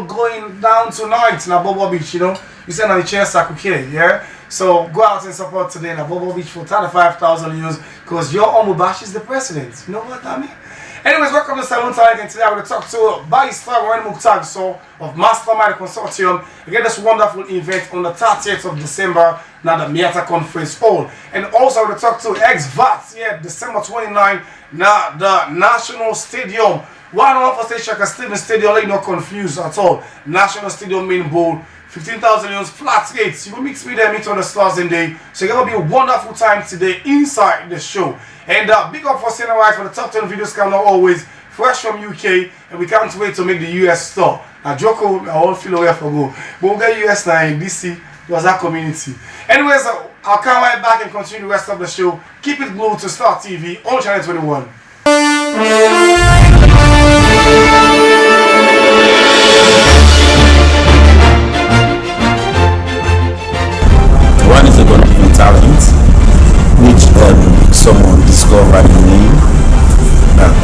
Going down tonight in Abobo Beach, you know. You said on the chair Sakuke, yeah? So go out and support today in Abobo Beach for 35,000 euros because your Omubash is the president. You know what I mean? Anyways, welcome to Salone Talent, and today I'm going to talk to Barrister Ren Muktag of Mastermind Consortium. Again, this wonderful event on the 30th of December, now the Miata Conference Hall. And also I'm going to talk to ex-VATS, yeah, December 29, now the National Stadium. One of us say Shaka Stadium Stadium, like not confused at all. National Stadium main bowl, 15,000 euros flat rates. You will meet me there, meet on the stars in day. So it's gonna be a wonderful time today inside the show. And big up for saying right for the top 10 videos coming out always fresh from UK, and we can't wait to make the US store. Now Joko, I won't feel away for go. But we'll get US now in DC, was that community. Anyways, I'll come right back and continue the rest of the show. Keep it glued to Star TV on Channel 21. One is a God-given talent, which someone discovered in me, that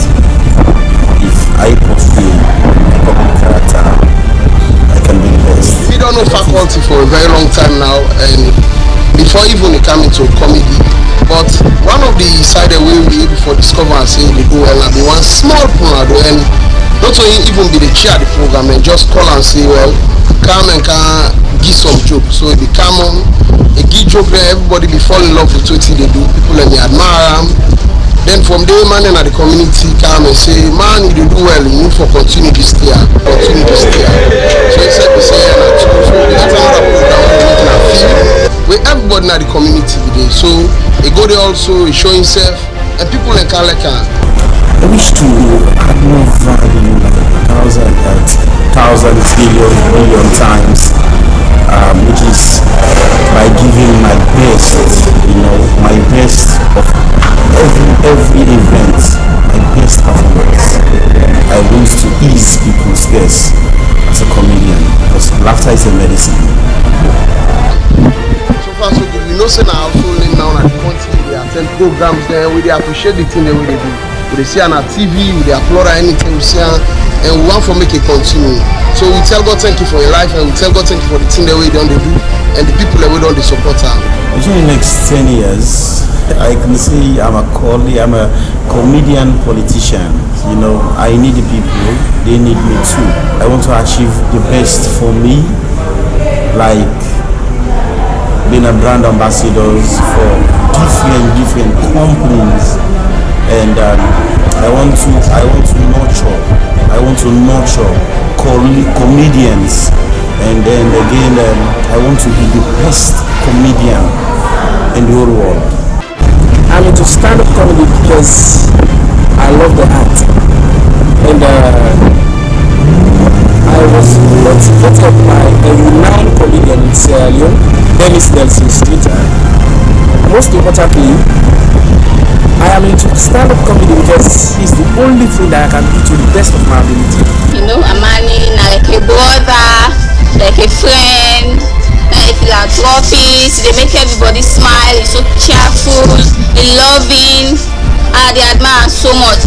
if I pursue a public character, I can be the best. We don't know faculty for a very long time now, and before even it came into comedy. But one of the side way we before discover and say they do well and be one small program, and not only even be the chair of the program and just call and say, well, come and can give some joke. So they come on, they give joke there, everybody be fall in love with what they do, people and they admire them. Then from there, man in the community come and say, man, you do well, you need for continue this year, continue this year. So he said, we say, so that's another program we're making a film where everybody in the community today. So he go there also, he show himself, and people in Kaleka. I wish to add more value, like thousands, billion times, which is by giving my best, you know, my best of every event, my best performance. I want to ease people's stress as a comedian, because laughter is a medicine. So far so good. We know say now also now at the country they attend programs there, we they appreciate the thing the way they do. We see on our TV, we applaud anything we see, and we want to make it continue. So we tell God thank you for your life, and we tell God thank you for the thing that we don't do, and the people that we don't support her. In the next 10 years, I can say I'm a comedian politician. You know, I need the people, they need me too. I want to achieve the best for me, like being a brand ambassadors for different companies, and I want to nurture comedians, and then again I want to be the best comedian in the whole world. I'm into stand-up comedy because I love the art, and I was motivated by a renowned comedian in Sierra Leone, Dennis Nelson's Twitter. Most importantly, I am into stand-up comedy because it's the only thing that I can do to the best of my ability. You know, Amani, like a brother, like a friend, like a philanthropist. They make everybody smile. He's so cheerful, he's loving. They admire so much.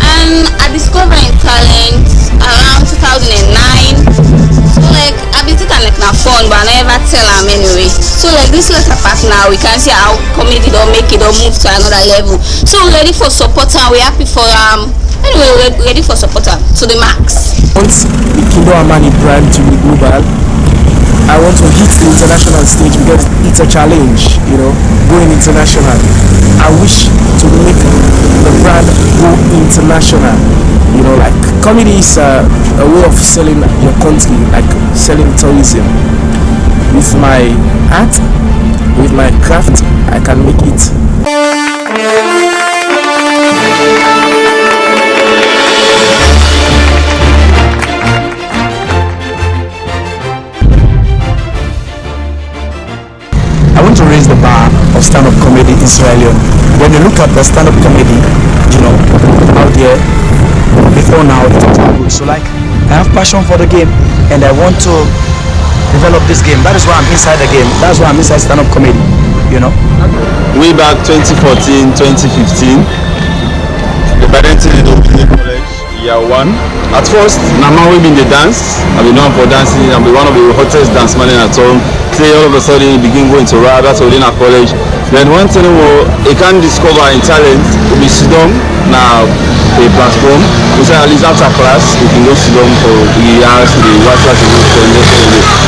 And I discovered talent around 2009. one, but I never tell am anyway. So like this latter part now, we can see how comedy don't make it, don't move to another level. So we're ready for support and we're happy for anyway, we're ready for support to the max. Once the Kingdom Amani brand to be global, I want to hit the international stage because it's a challenge, going international. I wish to make the brand go international. Like comedy is a way of selling your country, like selling tourism. With my art, with my craft, I can make it. I want to raise the bar of stand-up comedy in Sierra Leone. When you look at the stand-up comedy, out there, before now, it's all good. So like, I have passion for the game, and I want to develop this game. That is why I'm inside the game. That's why I'm inside stand-up comedy. Way back 2014, 2015, the Badenti College, year 1. At first, Nama we been the dance. I've been known for dancing. I've been one of the hottest dance men at home. Say all of a sudden, begin going to rap. That's within our college. Then one thing he can discover in talent. We sit down now a platform. We say at least after class, we can go sit down for the hours, the watch class,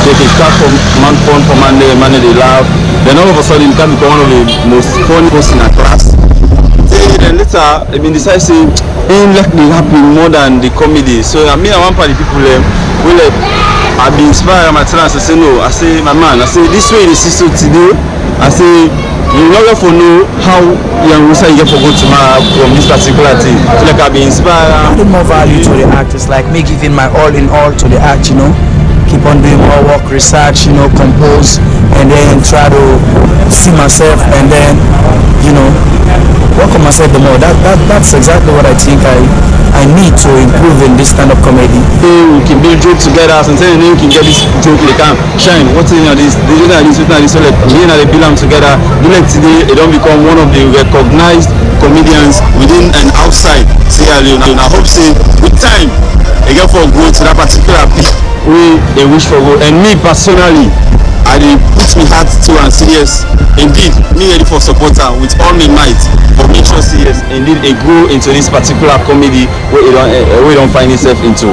they can start from man fun for Monday, they laugh. Then all of a sudden, you can become one of the most fun person in our class. Then later, I mean, decide say, ain't like the happy more than the comedy. So I mean, I want party people we like. I be inspired my talents. I say no. I say my man. I say this way the system today. I say you never for know how young Musa you get for go to my from this particular thing. So like I be inspired. Adding more value to the act is like me giving my all in all to the act. Keep on doing more work, research, compose, and then try to see myself, and then work on myself the more. That's exactly what I think I need to improve in this stand-up comedy. We can build jokes together, sometimes we can get this joke, they can shine. What's in this, so like they build them together. Like today, they don't become one of the recognized comedians within and outside Sierra Leone. And I hope say with time, they get for growth to that particular piece we they wish for growth. And me personally, I put me heart to and say yes, indeed, me ready for supporter with all my might for make sure say yes, indeed, it grow into this particular comedy where we don't find itself into.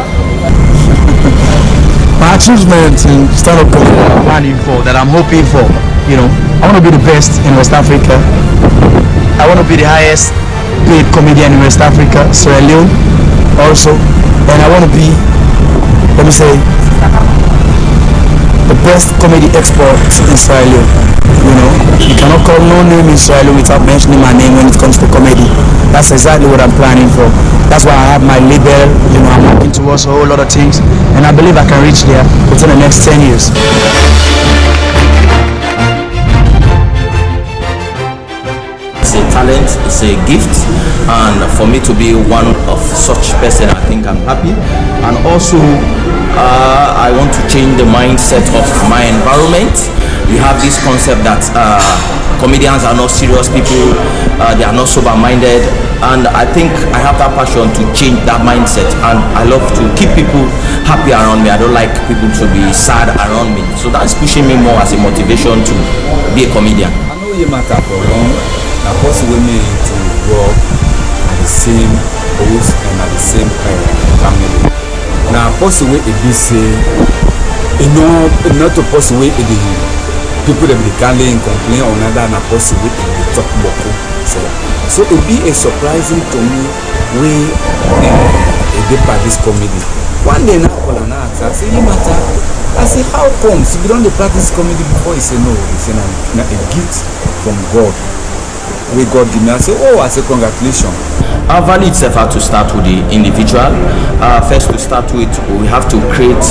My achievement in stand-up comedy that I'm planning for, that I'm hoping for, I want to be the best in West Africa. I want to be the highest paid comedian in West Africa, Sierra Leone also, and I want to be, let me say, the best comedy expert in Sierra Leone. You cannot call no name in Sierra Leone without mentioning my name when it comes to comedy. That's exactly what I'm planning for. That's why I have my label. I'm working towards a whole lot of things, and I believe I can reach there within the next 10 years. It's a talent, it's a gift, and for me to be one of such person, I think I'm happy. And also I want to change the mindset of my environment. We have this concept that comedians are not serious people, they are not sober-minded, and I think I have that passion to change that mindset, and I love to keep people happy around me. I don't like people to be sad around me, so that's pushing me more as a motivation to be a comedian. I know you matter for long. Now, possible me to grow up at the same house and at the same family. Now, possible it be say, not to possible the people that they can't complain or another, and possible it talk about. So it be a surprising to me way they practice comedy. One day now, I say, you matter. I say, how come? If you don't practice comedy before, he say no. He say, a gift from God. We God give me. I say, congratulations. Our value itself has to start with the individual. First, to start with, we have to create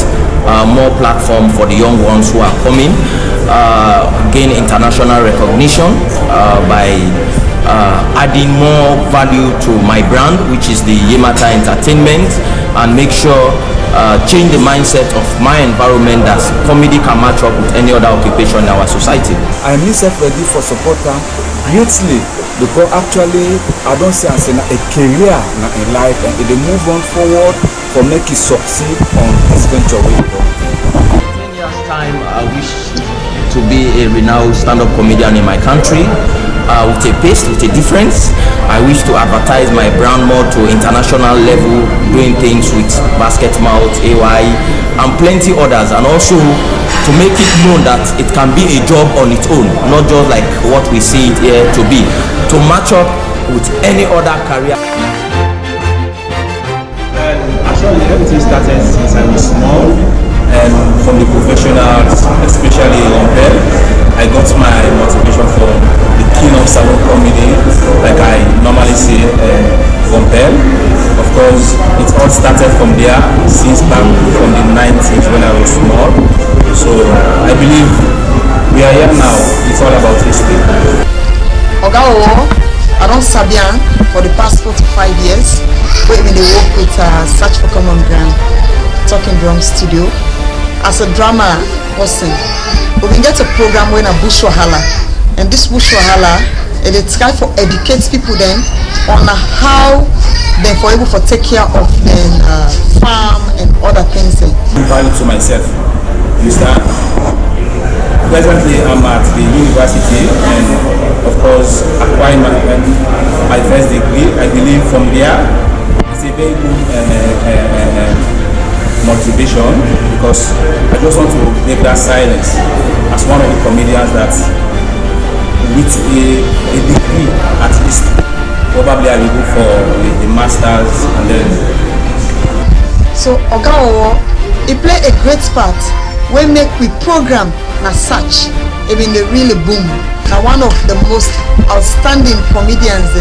more platform for the young ones who are coming, gain international recognition by adding more value to my brand, which is the Yemata Entertainment, and make sure change the mindset of my environment that comedy can match up with any other occupation in our society. I am myself ready for supporter greatly, because actually I don't see as a career in life, and if they move on forward for make it succeed on this venture way. 10 years time, I wish a renowned stand-up comedian in my country, with a pace, with a difference. I wish to advertise my brand more to international level, doing things with Basket Mouth, AY, and plenty others, and also to make it known that it can be a job on its own, not just like what we see it here to be, to match up with any other career. Actually, everything started since I was small, and from the professionals, especially Rompel, I got my motivation from the king of Salone comedy, like I normally say, Rompel. Of course, it all started from there, since back from the 90s when I was small. So I believe we are here now. It's all about history. Oga Owo, I don't sabi am for the past 4 to 5 years. We been dey work with Search for Common Ground, Talking Drum Studio. As a drama person, we been get a program when a Bush Wahala, and this Bush Wahala, they try for educate people then on how they for able to take care of them farm and other things. I'm proud to myself. You start. Presently, I'm at the university, and of course, acquiring my first degree. I believe from there, it's a very good motivation, because I just want to break that silence as one of the comedians that with a degree at least, probably I will go for the masters and then. So Oga Owo, he play a great part when make we program na Search. It been the really boom. Now one of the most outstanding comedians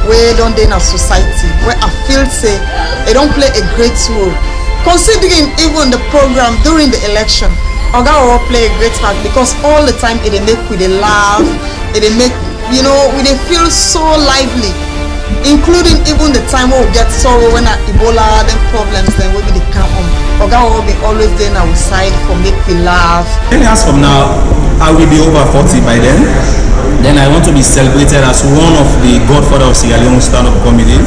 where don't in our society, where I feel say they don't play a great role. Considering even the program during the election, Oga Owo play a great part, because all the time it make we dey laugh, it make, you know, we dey feel so lively, including even the time when we get sorrow when Ebola, them problems, then we be dey come on. Oga Owo be always there on our side for make we laugh. 10 years from now, I will be over 40 by then. Then I want to be celebrated as one of the godfather of Sierra Leone stand-up comedy,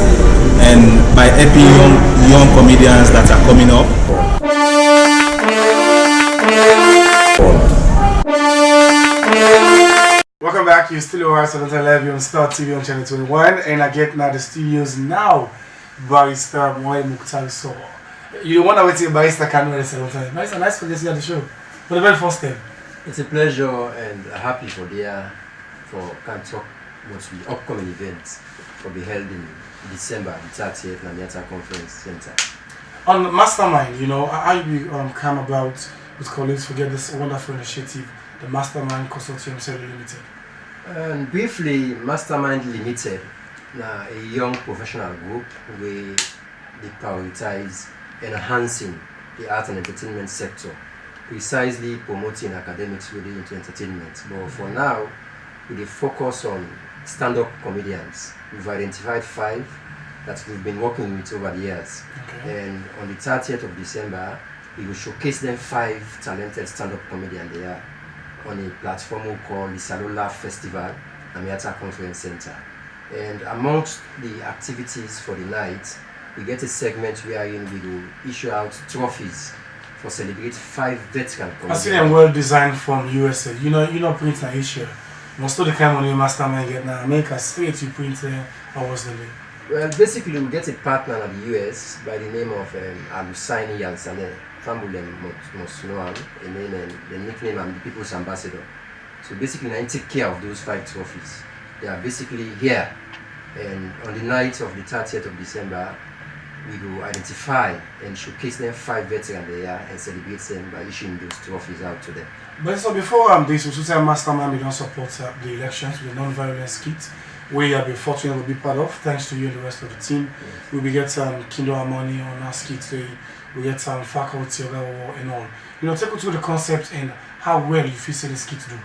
and by helping young comedians that are coming up. Welcome back. You're still over at Salone Live on Star TV on channel 21, and I get now the studios now. Barrister Moy Mukhtar. So you wonder what Barrister can do at Salone. Barrister, nice for this on the show. For the very first time. It's a pleasure and happy for can talk about the upcoming events will be held in December, the 30th Namiata Conference Center. On Mastermind, you know, how you come about with colleagues to get this wonderful initiative, the Mastermind Consortium Series Limited? And briefly, Mastermind Limited, a young professional group where they prioritize enhancing the art and entertainment sector, precisely promoting academics really into entertainment. But for now, we focus on stand-up comedians. We've identified 5 that we've been working with over the years. Okay. And on the 30th of December, we will showcase them 5 talented stand-up comedians there on a platform we call the Salone Festival, Namiata Conference Center. And amongst the activities for the night, we get a segment wherein we will issue out trophies for celebrate 5 veteran comedians. I see them well designed from USA. You know print in Asia. Most of the time when you Mastermind get now America straight you print or what's the name? Well, basically we get a partner in the US by the name of Alusaini Yansane. Family must know him, and the nickname I'm the People's Ambassador. So basically I take care of those 5 trophies. They are basically here, and on the night of the 30th of December, we will identify and showcase them 5 veterans there and celebrate them by issuing those trophies out to them. But so before this, we should say Mastermind, we don't support the elections with non-violent skits. We have been fortunate to be part of, thanks to you and the rest of the team. We will get Kindle Harmony on our skits, we get some faculty and all. You know, take us through the concept and how well you feel the skits do.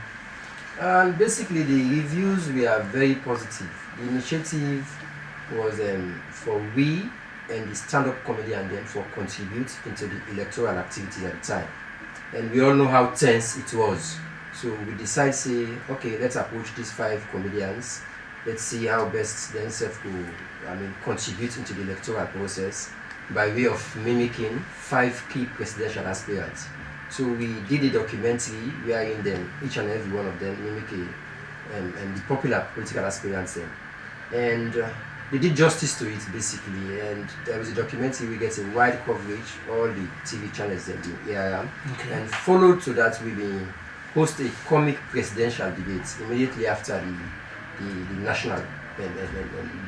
And basically the reviews were very positive. The initiative was for we and the stand-up comedian then for contribute into the electoral activities at the time. And we all know how tense it was. So we decided, say, okay, let's approach these 5 comedians. Let's see how best themselves could, contribute into the electoral process by way of mimicking 5 key presidential aspirants. So we did a documentary wherein them, each and every one of them mimic the popular political aspirants then. And they did justice to it basically, and there was a documentary we get a wide coverage, all the TV channels that do AIM, and followed to that we will host a comic presidential debate immediately after the national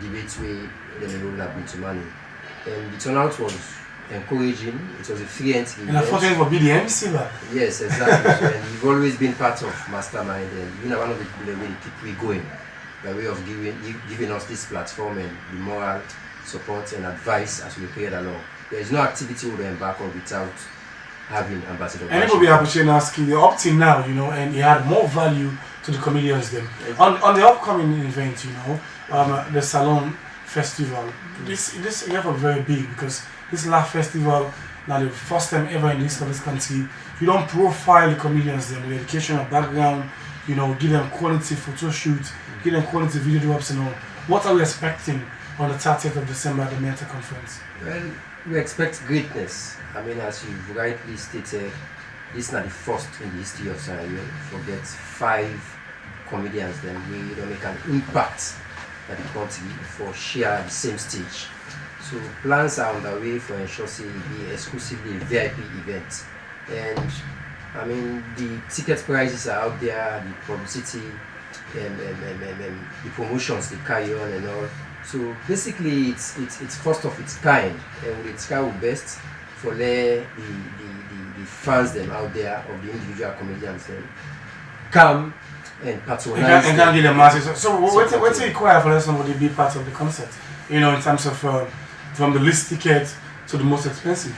debates where the roll up into money. And the turnout was encouraging. It was a free entry. And unfortunately for BDM, see that. Yes, exactly. So, and you've always been part of Mastermind, and one of the people that really keep we going by way of giving us this platform and the moral support and advice as we play it along. There is no activity we will embark on without having Ambassador. And it will be appreciating asking you're opting now, and you had more value to the comedians then. On the upcoming event, the Salone Festival, this event was very big because this last festival, now the first time ever in the history of this country, you don't profile the comedians then with educational background, give them quality photo shoots, give them quality video drops and all. What are we expecting on the 30th of December at the Mentor Conference? Well, we expect greatness. As you've rightly stated, this is not the first in the history of Sierra Leone. Forget 5 comedians then we make an impact at the country for share the same stage. So plans are underway for ensure it be exclusively a VIP event. And the ticket prices are out there, the publicity and the promotions they carry on and all. So basically it's first of its kind, and it's kind of best for the fans them out there of the individual comedians then come and patronize and can give them masses. So what's it require for somebody to be part of the concert? In terms of from the least ticket to the most expensive.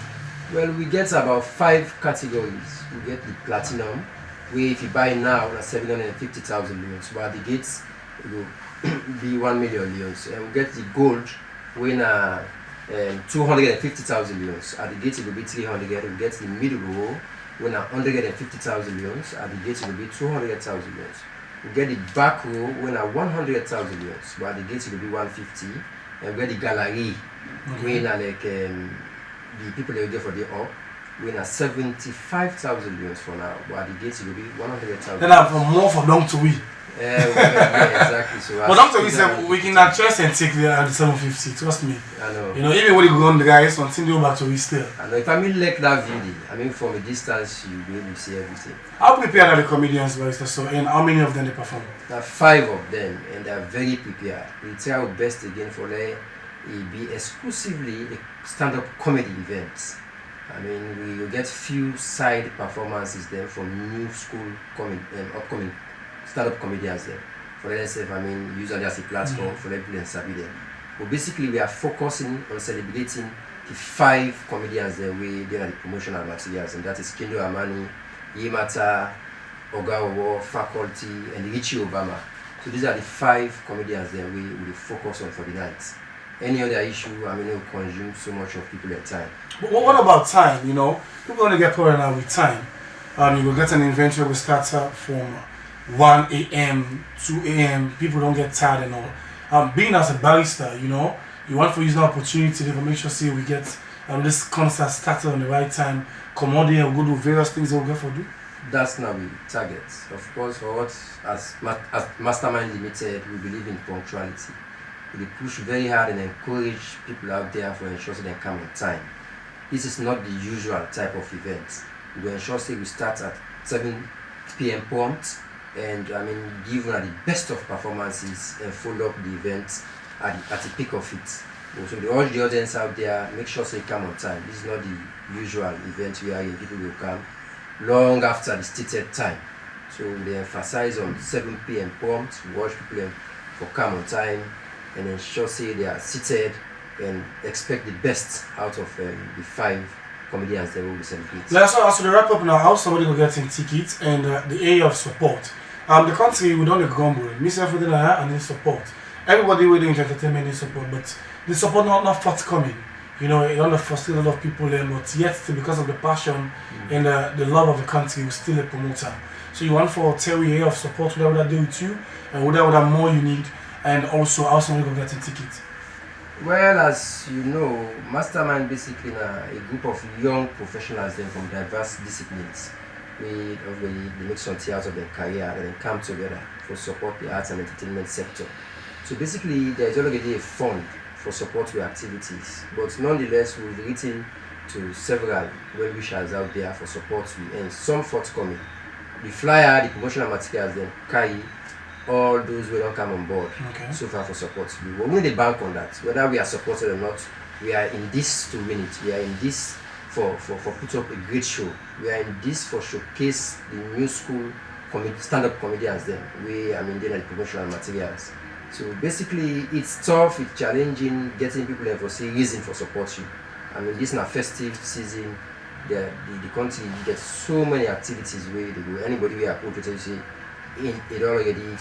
Well, we get about 5 categories. We get the platinum, where if you buy now, that's 750,000 leons. But at the gates, it will be 1 million leons. And we get the gold, where 250,000 leons. At the gates, it will be 300. We get the middle row, where 150,000 leons. At the gates, it will be 200,000 leons. We get the back row, where 100,000 leons. But at the gates, it will be 150. And we get the gallery, where the people that will get for the up, we 75,000 leons for now, but at the gates it will be 100,000. Then I have more for them to win. Yeah, exactly. So but them to win, we can adjust and take the 750. Trust me. I know. Even when you go on the guys, something go back to we still. I know. If like that video, from a distance, you will be able to see everything. How prepared are the comedians, Barrister? So, and how many of them they perform? There are 5 of them, and they are very prepared. We try our best again for it be exclusively a stand-up comedy event. We will get few side performances there from new school upcoming stand-up comedians there. For themselves, usually as a platform for them to sabi them. But basically, we are focusing on celebrating the 5 comedians there with the promotional materials, and that is Kendo Amani, Yemata, Ogawa, Faculty, and Richie Obama. So these are the 5 comedians that we will focus on for the night. Any other issue, will consume so much of people at time. But what about time? People want to get put now with time. You will get an inventory will start from 1 a.m., 2 a.m. People don't get tired and all. Being as a barrister, you want to use the opportunity to make sure we get this concert started on the right time. Come on there, we'll go do various things that we'll get for do. That's now we target. Of course, for us as Mastermind Limited, we believe in punctuality. We push very hard and encourage people out there for ensure they come on time. This is not the usual type of event. We will ensure we start at 7 p.m. prompt, and give the best of performances and follow up the event at the peak of it. So urge the audience out there, make sure they come on time. This is not the usual event where people will come long after the stated time. So they emphasize on 7 p.m. prompt, watch people for come on time, and ensure they are seated and expect the best out of the 5 comedians that will be celebrating. So to wrap up now, how somebody will get in tickets and the area of support. The country we don't grumble. Miss everything and need support. Everybody within entertainment needs support, but the support not forthcoming. It don't frustrate a lot of people there, but yet because of the passion and the love of the country, we're still a promoter. So you want for Terry area of support, whatever that do with you, and whatever more you need. And also, how somebody will get a ticket. Well, as you know, Mastermind basically a group of young professionals then from diverse disciplines. They make something out of their career and then come together for support the arts and entertainment sector. So basically, there is already a fund for support to activities, but nonetheless, we've written to several well-wishers out there for support and some forthcoming. The flyer, the promotional materials, then carry all those who don't come on board so far for support. We will only bank on that. Whether we are supported or not, we are in this to win it. We are in this for put up a great show. We are in this for showcase the new school stand-up comedians then. They are the promotional materials. So basically, it's tough, it's challenging, getting people there for say reason for support you. This is a festive season. The country gets so many activities where they go. Anybody we are put to say it already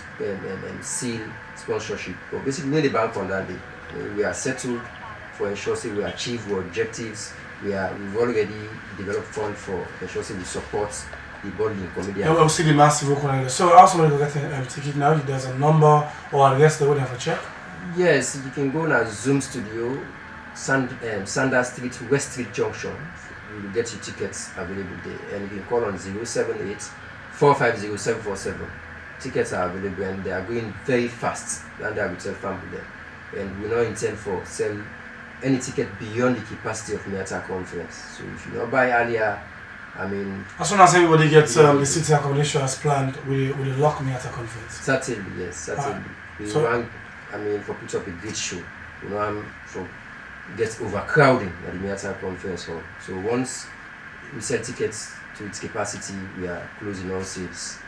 seal sponsorship. But basically, we need the bank on that day. We are settled for ensuring we achieve our objectives. We've already developed fund for ensuring we support the budding comedians. Yeah, we'll see the massive opening. So I also want to get a ticket now. There's a number, or I guess they would have a check. Yes, you can go to Zoom Studio, Sanders Street, West Street Junction. You will get your tickets available there, and you can call on 078-450-747. Tickets are available and they are going very fast, and I will tell family them. And we don't intend for sell any ticket beyond the capacity of Miata conference. So if you not buy earlier, as soon as everybody gets the city accommodation as planned, we will lock Miata conference. Certainly, yes, certainly. We want, for put up a great show. For get overcrowding at the Miata conference hall. So once we sell tickets to its capacity, we are closing all sales.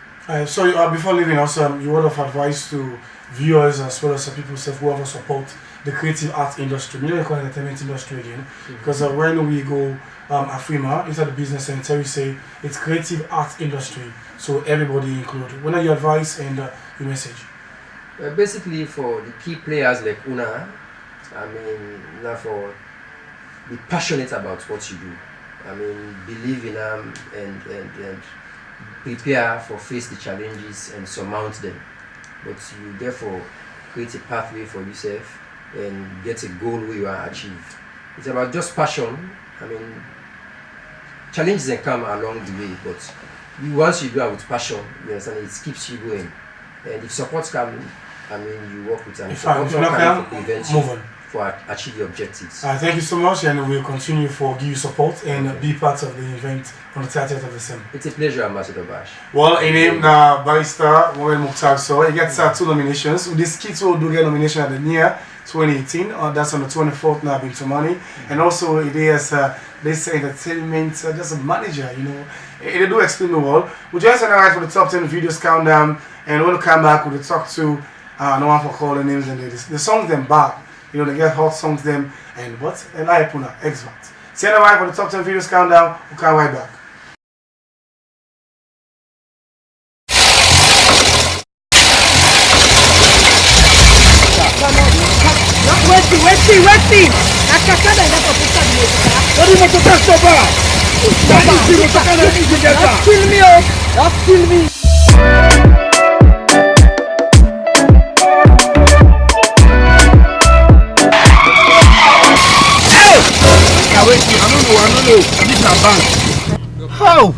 So before leaving us, you word of advice to viewers as well as people who ever support the creative art industry, we don't call it entertainment industry again, because when we go Afrima inside the business center, we say it's creative art industry, so everybody included. What are your advice and your message? Basically, for the key players like Una, for be passionate about what you do. Believe in them and prepare for face the challenges and surmount them. But you therefore create a pathway for yourself and get a goal where you are achieve. It's about just passion. Challenges can come along the way, but once you do it with passion, you understand, it keeps you going. And if support comes, you work with them. If not move on. For achieve your objectives. Thank you so much, and we'll continue for give you support and be part of the event on the 30th of December. It's a pleasure, Ambassador Bash. Well, in him, Barrister Mohamed Mukhtar, so he gets 2 nominations. This kid will do get nomination at the near 2018, that's on the 24th now, Big Money, and also it is this entertainment, just a manager, they do extremely well. We'll just analyze for the top 10 videos countdown, and we'll come back, we'll talk to no one for calling names and the songs them back. They get hot songs them and what? And I put expert. Send a right for the top 10 videos countdown. We'll come right back. Wait. Kill me. I don't know. This is a bank. How?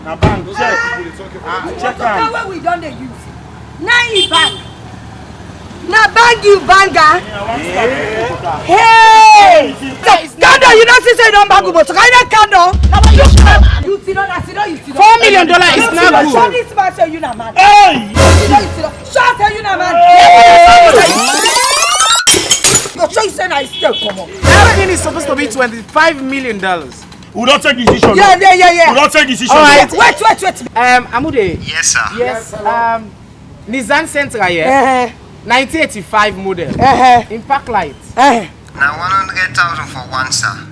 Na bank, check am. Where we don dey use. Na e bank. Na bank you banga. Hey! Candle, you don't see say you don't bag but try that candle. You sit down, you sit down. $4 million is not good. Show this man say you na man. Hey! Show say you na man. Show you say na still come on. Everything is supposed to be $25 million. We don't take decision. Yeah. We don't take decision. All right. Wait. Amude. Yes, sir. Yes. Nissan Sentra here. 1985 model. Impact light. Now 100,000 for one, sir.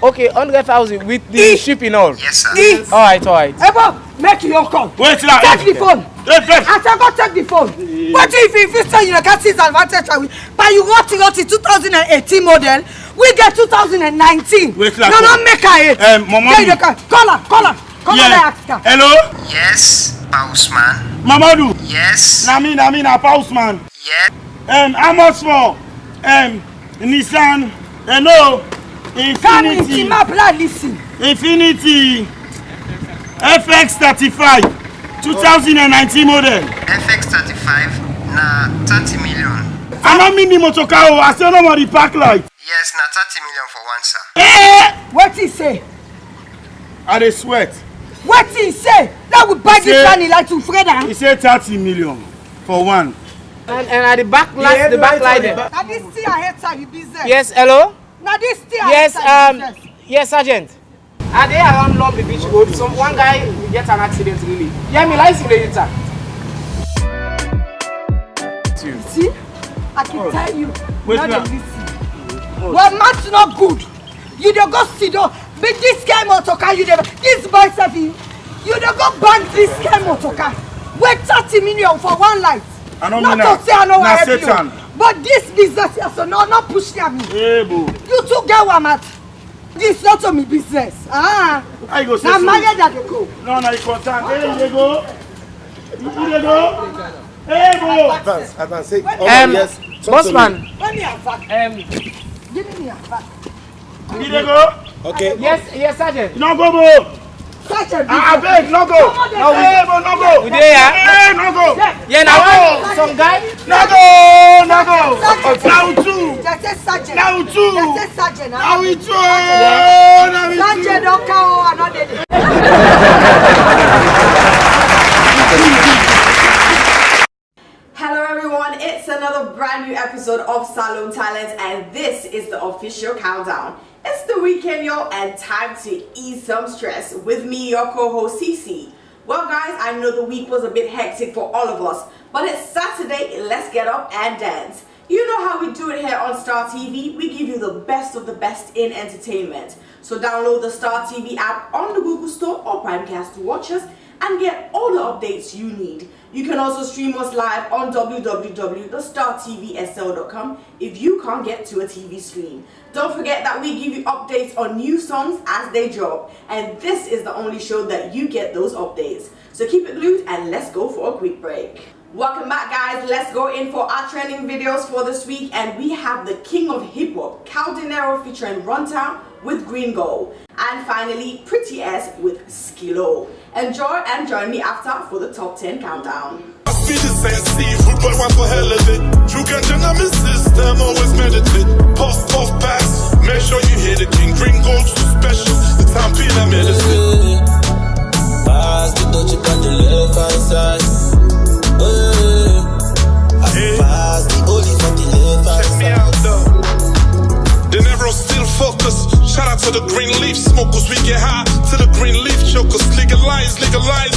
Okay, 100,000 with the shipping all. Yes, sir. All right. Ebo, make your call. Wait, sir. Take the phone. I said go take the phone. But if you say you can't see advantage, but you want to go to 2018 model, we get 2019. Wait, no, make it. Mama. Call her. Come on, ask her. Hello? Yes, Pausman. Mamadou? Yes. Nami, Pausman. Yes. How much for Nissan? Hello? Infinity. Infinity FX35 2019 model. FX35 na 30 million. I don't mean the motor car. I still know the park light. Yes, na 30 million for one, sir. What he say? I dey sweat. What he say? That would buy this one like to Freda. He said 30 million for one. And at the back light, the back light. Now this still I hate you business. Yes, hello? Now this still yes, yes, Sergeant. Are they around Long Beach Road? One guy will get an accident really. Yeah, me license later. See? I can tell you. Not a listen. Well, match not good. You don't go see though. But this guy motorcar, you never. This boy self, you don't go bank this guy motorcar. Wait 30 million for one light. I don't not mean to say I know what I help you. But this business here, so no, not push me. Hey, boo. You two get one mat. This not to me business. Ah. I go say now married that they go. No, you concern. Hey, you go. You go. Hey, boo. Advance. Say, yes. Bossman. Let me have that. Give me a back. You go. Okay. Yes, Sergeant. No go, boo. Sergeant. I beg, no go. No, hey, boo, no go. We there, yeah? Hey, no go. Yeah, now some guy. No go. Now two. Just say sergeant. Now two. Just say sergeant. Now we two. Sergeant don't count another day. Hello everyone, it's another brand new episode of Salone Talents and this is the official countdown. It's the weekend, y'all, and time to ease some stress with me, your co-host Cece. Well guys, I know the week was a bit hectic for all of us, but it's Saturday, let's get up and dance. You know how we do it here on Star TV, we give you the best of the best in entertainment. So download the Star TV app on the Google Store or Primecast to watch us and get all the updates you need. You can also stream us live on www.startvsl.com if you can't get to a TV screen. Don't forget that we give you updates on new songs as they drop, and this is the only show that you get those updates. So keep it glued and let's go for a quick break. Welcome back guys, let's go in for our trending videos for this week, and we have the king of hip hop, Caldinero featuring Runtown with Green Gold, and finally Pretty S with Skilo. Enjoy and join me after for the top 10 countdown. Football one for hell of it. You can dynamic system, always meditate. Post, pass. Make sure you hear the king. Green Gold too special. The time being a medicine. Pass the touch on the left hand side. Pass the only from the left hand side. Check me out though. The Nero still focus. Shout out to the green leaf smokers. We get high to the green leaf chokers. Legalize,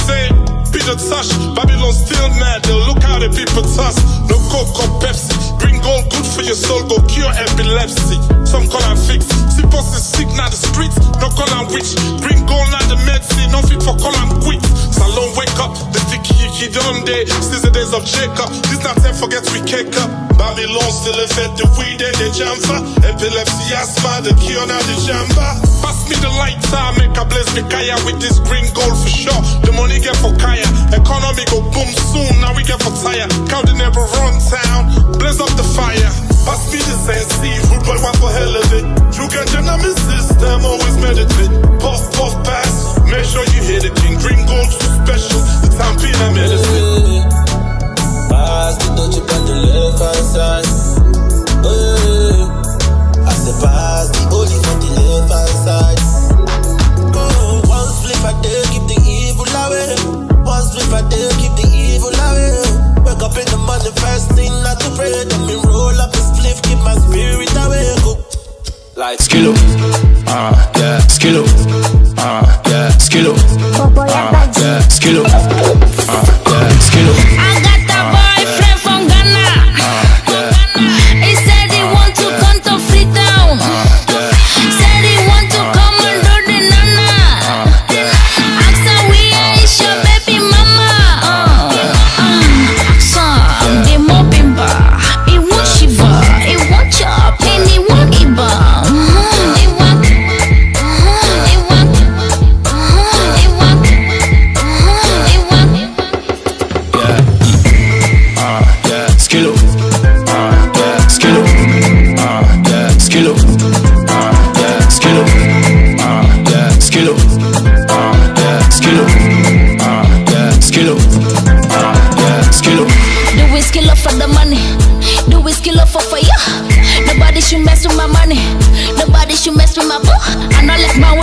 eh? Be the touch. Babylon still mad. They'll look how the people toss. No Coke or Pepsi. Green Gold good for your soul. Go cure epilepsy. Some call her fix. See boss is sick now the streets. No call her witch. Green Gold now the medicine. No fit for call her quit. Salone wake up. The sticky yiki done day. Since the days of Jacob. This not time forget we cake up. Babylon still affect the weed and the jamba. Epilepsy, asthma, the cure now the jamba. Pass me the lighter, make a blaze me kaya with this Green Gold for sure. The money get for kaya, economy go boom soon. Now we get for tire. County never run town, blaze up the fire. Pass me the sensi, football one for hell of it. You can dynamic system, always meditate. Post, pass, make sure you hear the king. Green Gold too special, the time being a medicine. Pass the touch on the left hand side. I say pass the only from the left hand side. One flip a day, keep the evil away. One flip a day, keep the evil away. Wake up in the morning, first thing not to pray. Then me roll up a spliff, keep my spirit away. Like Skilo, yeah, Skilo, yeah, Skilo, yeah, Skilo, yeah, Skilo. I got that boyfriend from Ghana. He said he want to come to Freetown. Said he want to come and do the nana. Ask her we is your baby mama. Ask her the mobimba. He want shiva, he want chop, and he want iba. He want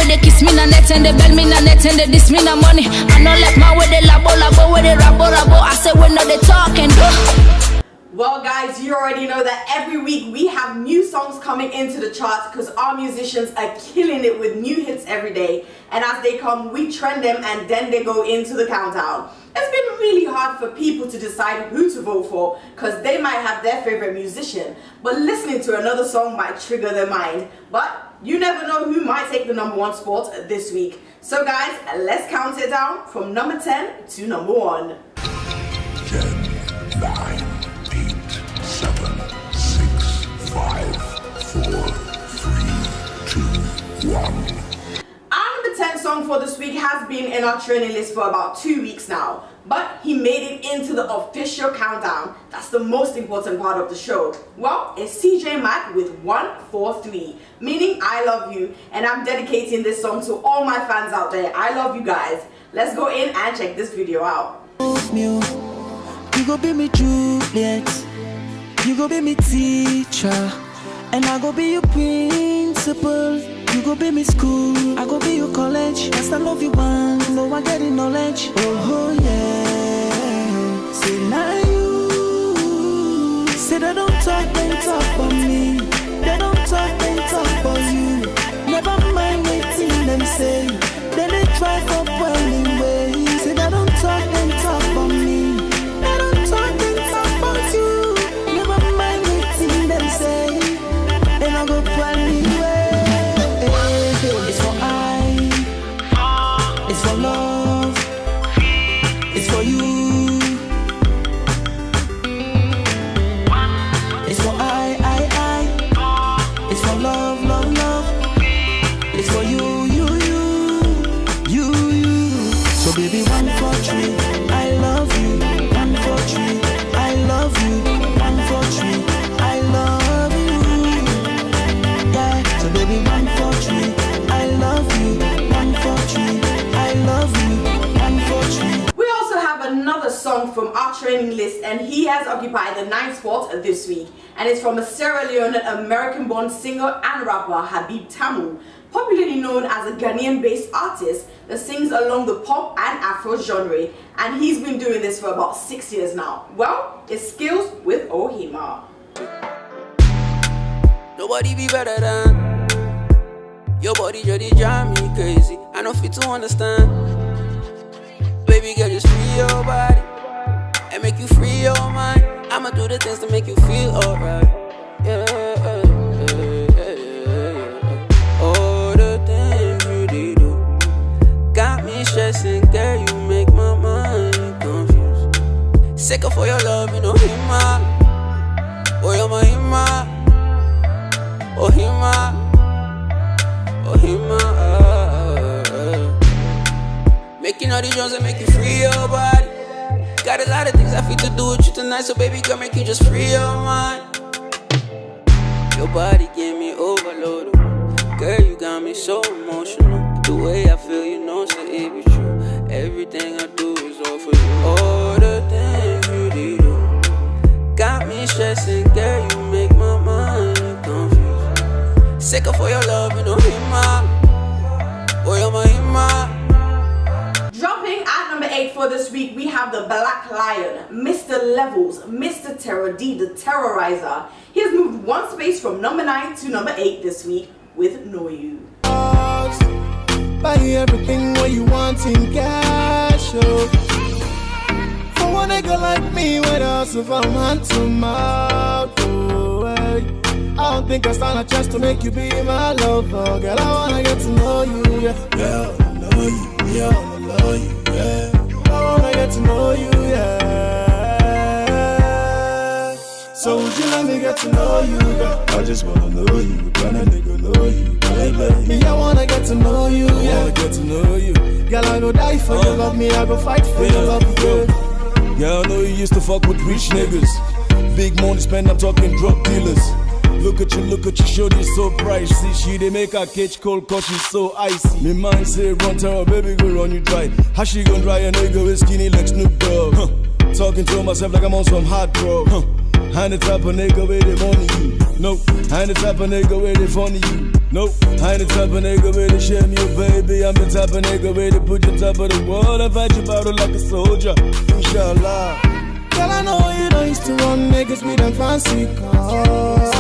they kiss me na net and they bell me na net and they diss me na money. I know like man where they labo where they rabo. I say when no they talk and do. Well guys, you already know that every week we have new songs coming into the charts because our musicians are killing it with new hits every day, and as they come we trend them and then they go into the countdown. It's been really hard for people to decide who to vote for because they might have their favorite musician, but listening to another song might trigger their mind. But you never know who might take the #1 spot this week. So guys, let's count it down from number 10 to number 1. 10, 9, 8, 7, 6, 5, 4, 3, 2, 1. Our number 10 song for this week has been in our training list for about 2 weeks now, but he made it into the official countdown. That's the most important part of the show. Well, it's CJ Mack with 143, meaning I love you, and I'm dedicating this song to all my fans out there. I love you guys. Let's go in and check this video out. You go be me Juliet, you go be me teacher, and I go be your principal. You go be me school, I go be your college. Yes, I love you once, no one getting knowledge. Oh yeah, say now you. Say they don't talk, they talk on me. They don't talk, they talk on you. Never mind waiting them say. Then they try for boiling way. Say they don't talk, they talk on me. They don't talk, they talk on you. Never mind waiting them say. Then I go boiling way. It's for it's for love, it's for you. It's for it's for love, love, love. It's for you. So baby, 143, I love you. 143, I love you. 143, I love you. Yeah, so baby, 143. I love you, 143. I love you, 143. We also have another song from our training list, and he has occupied the 9th spot this week. And it's from a Sierra Leone American-born singer and rapper, Habib Tamu, popularly known as a Ghanaian-based artist that sings along the pop and Afro genre. And he's been doing this for about 6 years now. Well, it's Skills with Ohima. Nobody be better than your body, just drive me crazy. I don't fit to understand. Baby girl, just free your body and make you free your mind. I'ma do the things to make you feel alright. Yeah, all the things you did do got me stressing, girl. You make my mind confused. Sick of for your love, you know hima. Oh, you're my hima. Oh, hima. Making all these drums and make you free your body. Got a lot of things I feel to do with you tonight, so baby girl, make you just free your mind. Your body gave me overload. Girl, you got me so emotional. The way I feel, you know, so it be true. Everything I do is all for you. All the things you did do got me stressing, girl, you make my mind confused. Sick of for your love, you know hima. Oh, you're my hima. Dropping at number 8 for this week, we have the Black Lion, Mr. Levels, Mr. Terror D, the Terrorizer. He has moved 1 space from number 9 to number 8 this week with Know You. Buy everything what you want in cash, oh. For one nigga like me, with us from hand to mouth, oh, hey. I don't think I stand a chance to make you be my lover. Girl, I wanna get to know you, yeah. Yeah, I know you, yeah, I know you, yeah. I wanna get to know you, yeah. So would you let me get to know you, girl? I just wanna know you, can a nigga know you, baby? Me, I wanna get to know you, yeah. I wanna get to know you. Girl, I go die for you, love me, I go fight for you, love you, girl. Yeah, I know you used to fuck with rich niggas. Big money spent, I'm talking drug dealers. Look at you, shorty so pricey. She they make her catch cold cause she's so icy. Me mind say run tell her, baby go run you dry. How she gon' dry a nigga with skinny like Snoop Dogg? Huh. Talking to myself like I'm on some hard drugs. Huh. I'm the type of nigga where they money you. No, I'm the type of nigga where they funny you. Nope, I ain't the type of nigga with to shame you, baby. I'm the type of nigga with to put you top of the world and fight your battle like a soldier. Inshallah. Girl, I know you don't used to run niggas with them fancy cars.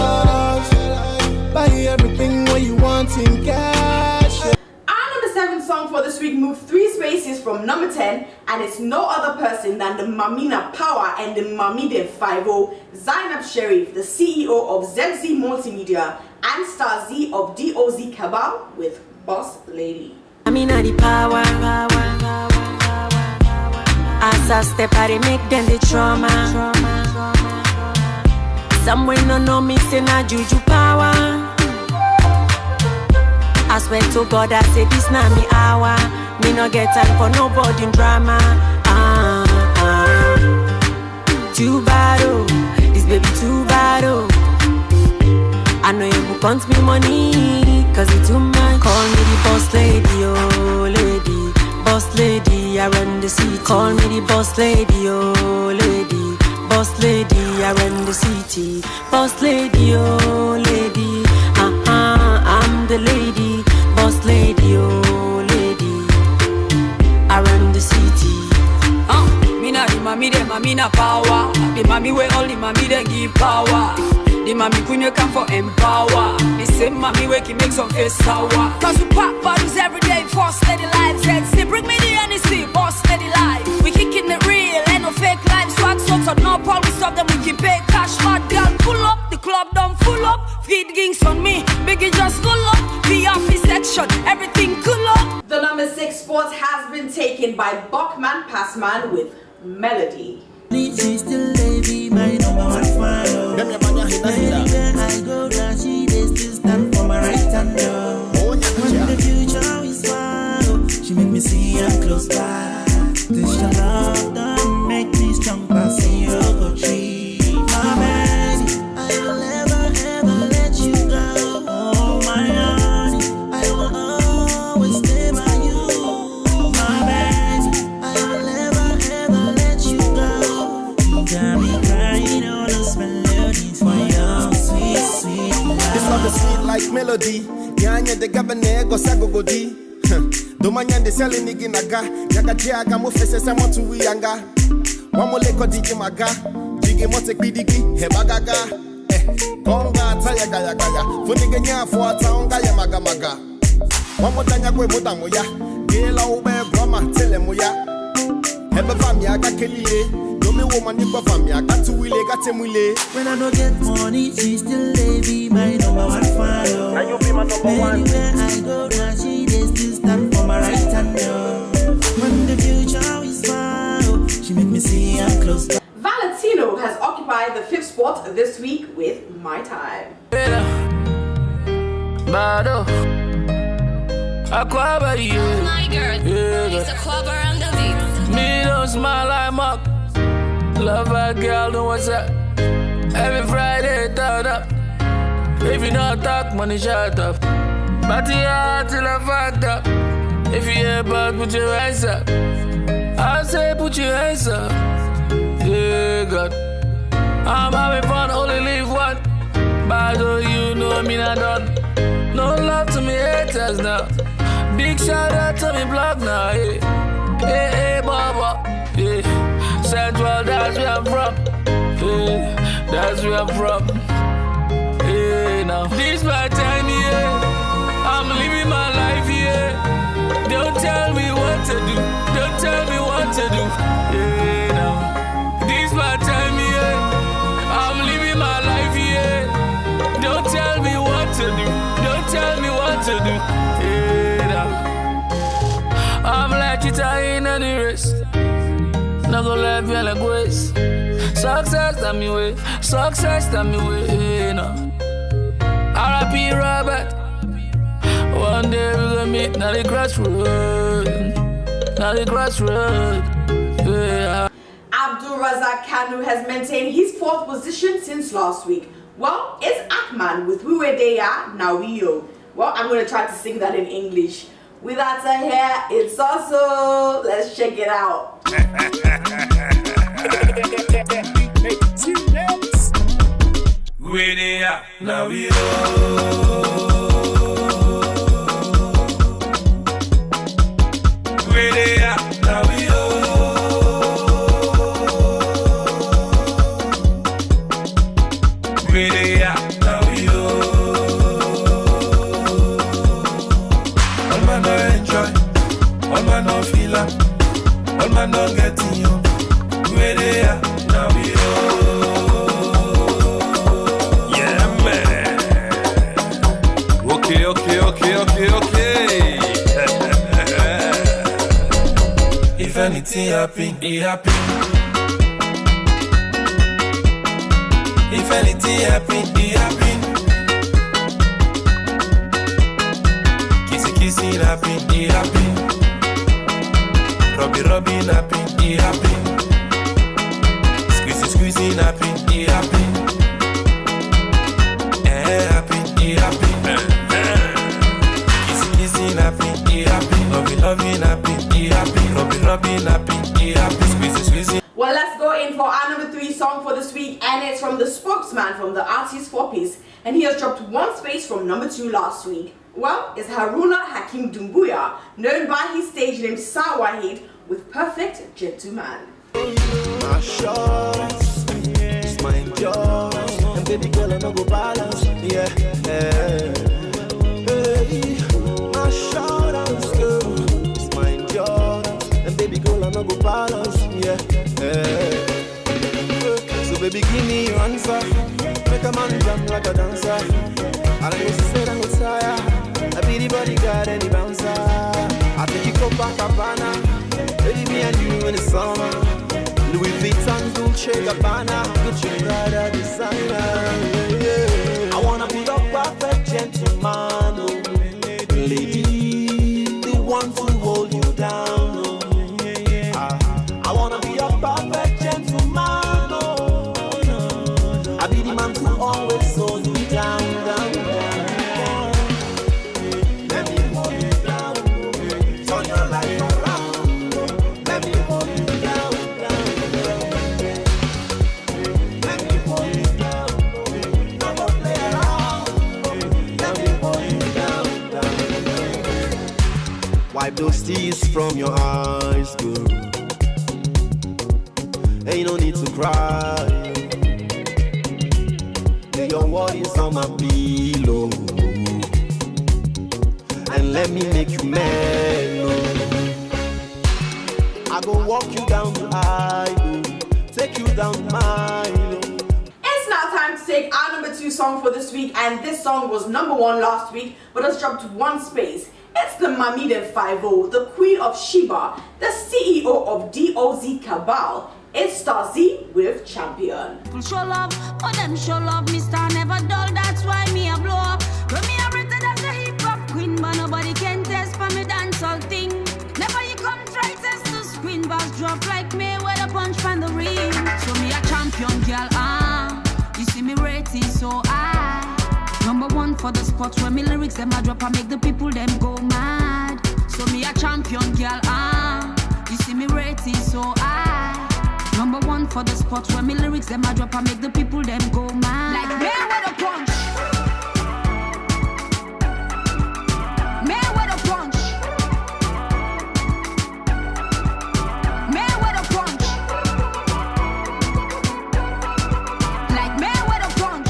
Buy you everything what you want in cash. Our number 7 song for this week moved 3 spaces from number 10, and it's no other person than the Mamina Power and the Mamide 50, Zainab Sharif, the CEO of ZZ Multimedia, and Star Z of DOZ Cabal with Boss Lady. Mamina the power. As I step out, they make them the trauma. Someone no know me, say na juju power. I swear to God, I say this na me hour. Me no get time for nobody drama. Too bad, oh, this baby too bad, oh. I know you will count me money, cause it's too much. Call me the boss lady, oh lady. Boss lady, I run the city. Call me the boss lady, oh lady. Boss lady, I run the city. Boss lady, oh lady. I'm the lady. Boss lady, oh lady. I run the city. Me na the mommy, the mommy na power. The mommy where all the mommy they give power. The mommy kunye come for empower. The same mommy where can make some face sour. Cause we pop bottles every day for steady lives. Say bring me the NEC, boss steady life. We kicking it real, ain't no fake lives. Swag sorts of no power, we stop them, we can pay cash. Mad girl pull up, the club done full up. Feed gigs on me, biggie just full up. VIP section, everything cool up. The number 6 spot has been taken by Buckman Passman with Melody. She's still lady, my number 1 fan. Anywhere I go, now she they still stand for my right hand. When the future is far, she make me see her close by. This your love done make me strong, passing your country. My baby, I will never let you go. Oh my honey, I will always stay by you. My baby, I will never let you go. You got me crying all those melodies for your sweet this love is sweet like melody. Yanya de gabane go sagogodi. Domanya de selling nigi naga. Yaga jaga mo fese sa mo tu yanga. Wamole ko digi maga. Digi mo tek bidigi hebagaga. Konga tayaga yaga ya. Funige nya fo ataonga ya maga maga. Wamo tanya kwe mudamu ya. Gela ube groma tele mo ya. Hebe fami aga kelile. When I don't get money, she still be my number 1 fan. Now you be my number 1. Anywhere I go, now she they still stand for my right hand. When the future is far, she make me see her close by. Valentino has occupied the 5th spot this week with My Time. My girl, it's a clover on the beat. Me don't smile like Mark. Love a girl, know what's up. Every Friday, turn up. If you not talk, money shut up. Party hard till I fucked up. If you hear about, put your hands up. I say put your hands up. Yeah, God. I'm having fun, only live one. But though you know me not done. No love to me haters now. Big shout out to me blog now. Hey, hey, hey, Baba. Yeah. Central, that's where I'm from. Hey, that's where I'm from. Hey, now this my time, yeah. I'm living my life, yeah. Don't tell me what to do. Don't tell me what to do. Hey, now this my time, yeah. I'm living my life, yeah. Don't tell me what to do. Don't tell me what to do. Hey, now I'm like it, I ain't on the wrist. Not gonna let me like waste. Success that me way. Success that me way. No. R.I.P. Robert. One day we gonna meet. Now the crossroad. Now the crossroad. Yeah. Abdul Razak Kanu has maintained his 4th position since last week. Well, it's Akman with Wiwedeya Nawiyo. Well, I'm gonna try to sing that in English. Without a hair, it's also. Let's check it out. Now we All man don't feel am, all man don't get in you. Where they are, now we all. Yeah, man. Okay. If anything happen, it happen. If anything happen, it happen. Kissy happen, it happen. Rubbing happen, it happen. Squeezy happen, it happen. Happen, it happen. Kissy happen, it happen. Loving happen, it happen. Rubbing happen, it happen. Squeezy. Well, let's go in for our number 3 song for this week, and it's from the spokesman from the Artist 4-piece, and he has dropped 1 space from number 2 last week. Well, it's Haruna Hakim Dumbuya, known by his stage name Sawahid, with Perfect Gentleman. My shots, it's my endurance, and baby girl I no go balance, yeah. Hey, my shots, girl, it's my endurance, and baby girl I no go balance, yeah. Hey. So baby give me your answer, make a man jump like a dancer. I don't know say I'm tired, I be the bodyguard and the bouncer. I take you go back Havana, baby me and you in the summer. Louis Vuitton, Dolce Gabbana, Gucci, Prada, designer. Yeah. I wanna be your perfect gentleman, oh. Lady, the one to hold you down, oh. I wanna be your perfect gentleman, oh. I be the man to always hold you down, down, down. Let me hold you down, turn your life around. Let me hold you down. Wipe those tears from your eyes, girl. Ain't no need to cry. Lay your worries on my pillow, and let me make you mellow. I go walk you down the aisle, take you down the mile. It's now time to take our number 2 song for this week, and this song was number 1 last week, but has dropped 1 space. It's the Mamiden 5-0, the Queen of Sheba, the CEO of DOZ Cabal. It's Star Z with Champion. Show love, oh them show love, Mr. Never dull, that's why me a blow up. When me a rated as a hip hop queen, but nobody can test for me dancehall thing. Never you come try test the screen, boss drop like me with a punch from the ring. So me a champion girl, you see me rating so high. Number 1 for the spots where me lyrics them a drop and make the people them go mad. So me a champion girl, you see me rating so high. Number 1 for the spots where me lyrics them a drop and make the people them go mad. Like me with a punch, me with a punch, me with a punch, like me with a punch.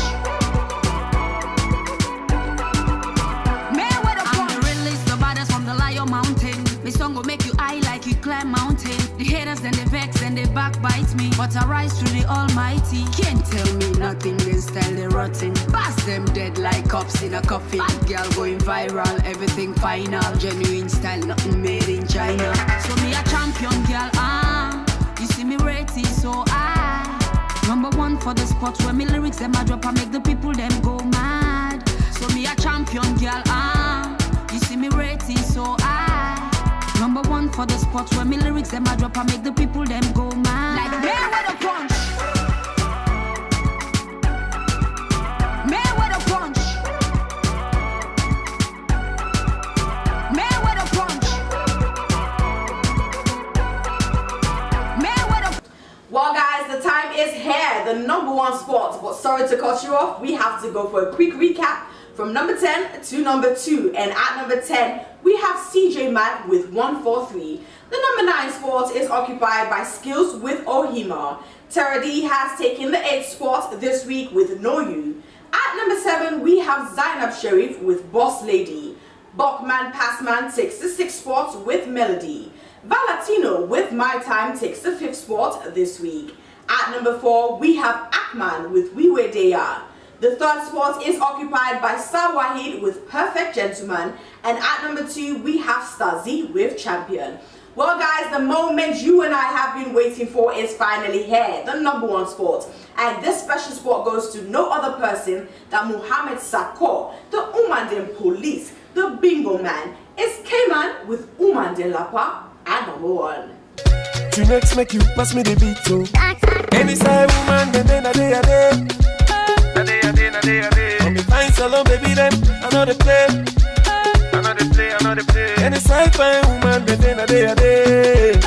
Mountain. My song will make you high like you climb mountain. The haters and the vex and they backbite me, but I rise through the Almighty. Can't tell me nothing, they style they rotten. Pass them dead like cops in a coffin. Girl going viral, everything final. Genuine style, nothing made in China. So me a champion girl, you see me rating so high. Number 1 for the spots where me lyrics them a drop and make the people them go mad. So me a champion girl, you see me rating so high. Number 1 for the spots where me lyrics them a drop and make the people them go mad. Like me with a punch, me with a punch, me with a punch, me with a. Well guys, the time is here, the number 1 spot, but sorry to cut you off, we have to go for a quick recap from number 10 to number 2, and at number 10 we have CJ Mack with 143. The number 9 spot is occupied by Skills with Ohima. Tara D has taken the 8th spot this week with Know You. At number 7 we have Zainab Sharif with Boss Lady. Bachman Passman takes the 6th spot with Melody. Valentino with My Time takes the 5th spot this week. At number 4, we have Akman with We Were There. The 3rd spot is occupied by Star Wahid with Perfect Gentleman. And at number 2, we have Stazzy with Champion. Well guys, the moment you and I have been waiting for is finally here, the number 1 spot. And this special spot goes to no other person than Muhammad Sakor, the Umanden Police, the Bingo Man. It's K-Man with Umanden Lapa at number 1. To next make you pass me the beat too. Any side woman, then a day. When me find Salone, baby, then another play. Any side fine woman, then a day.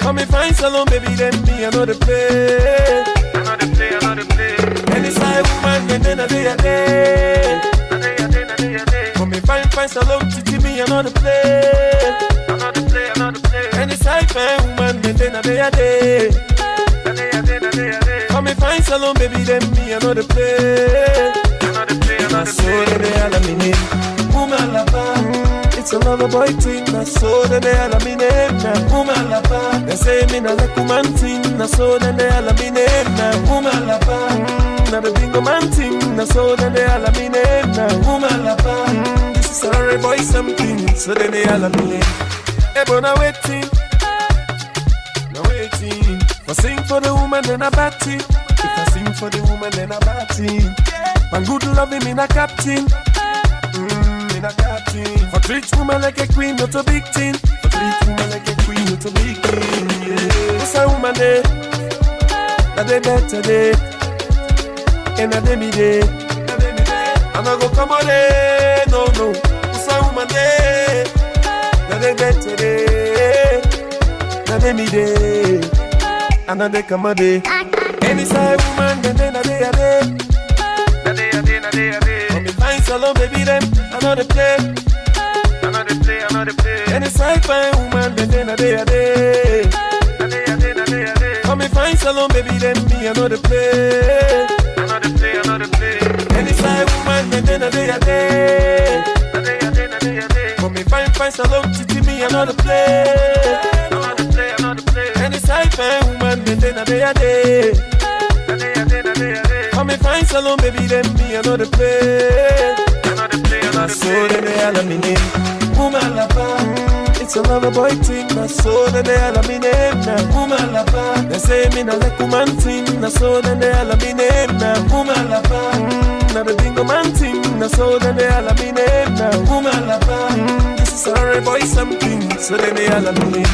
When me find Salone, baby, then me another play. Any side woman, then a day. When me find Salone, teach me another play. Any side fine woman, then a day. When me find Salone, baby, then me another play. So they all me name, woman lapa. It's another boy thing. So they all me name, woman lapa. They say me na like woman thing. So they all me name, woman lapa. Na the bingo man thing. So they all me name, woman lapa. This is a boy something. So they all me name. Ebo na waiting, For sing for the woman, then a batty. If I sing for the woman, then a batty. Man good loving in a captain. In a captain. For treat woman like a queen, not a big thing. For treat woman like a queen, not a big thing. Yeah. What's a woman day? A day better day. And a day me day. And I go come on day. No. What's a woman day? A day better day. A day me day. And a day come a day. Any side woman, then a day. When me find Salone, baby, then another play. Any side fine woman, then a day. When me find Salone, baby, then me another play. Any side woman, then a day. When me find Salone, teach me another play. Any side fine woman, then a day. When me find Salone, baby, then me another play. So they all me name, woman lapa. It's another boy thing. So they all me name, woman lapa. They say me na like woman thing. So they all me name, woman lapa. Na the bingo man thing. So they all me name, woman lapa. This is a boy something. So they all me name.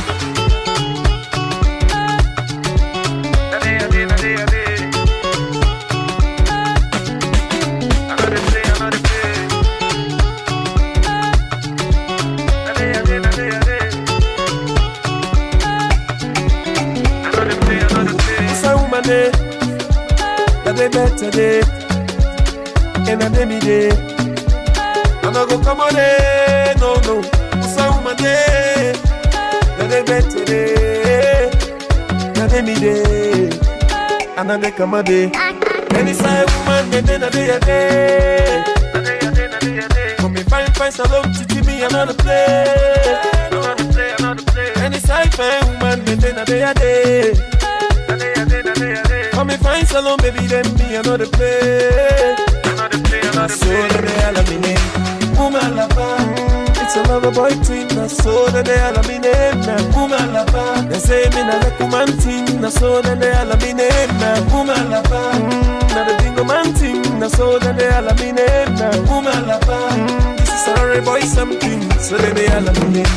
A day better day, and a day me day. And I go come on day, no. What's a woman day? A day better day, a day me day. And a day come a day. Any side woman, then a day. When me find Salone, teach me another play. Any side fine woman, then a day. When me find Salone, baby, then me another play. So they all me name, woman lapa. It's another boy thing. So they all me name, woman lapa. They say me na like woman thing. So they all me name, woman lapa. Na the bingo man thing. So they all me name, woman lapa. This is a boy something. So they all me name.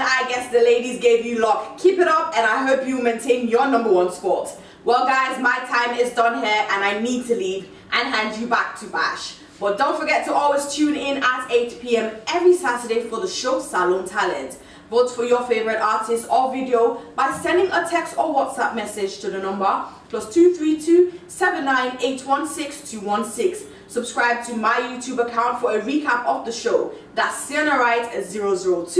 I guess the ladies gave you luck. Keep it up and I hope you maintain your number 1 spot. Well guys, my time is done here and I need to leave and hand you back to Bash. But don't forget to always tune in at 8 p.m. every Saturday for the show Salone Talent. Vote for your favorite artist or video by sending a text or WhatsApp message to the number +232 79816 216. subscribe to my YouTube account for a recap of the show. That's SiennaWright002.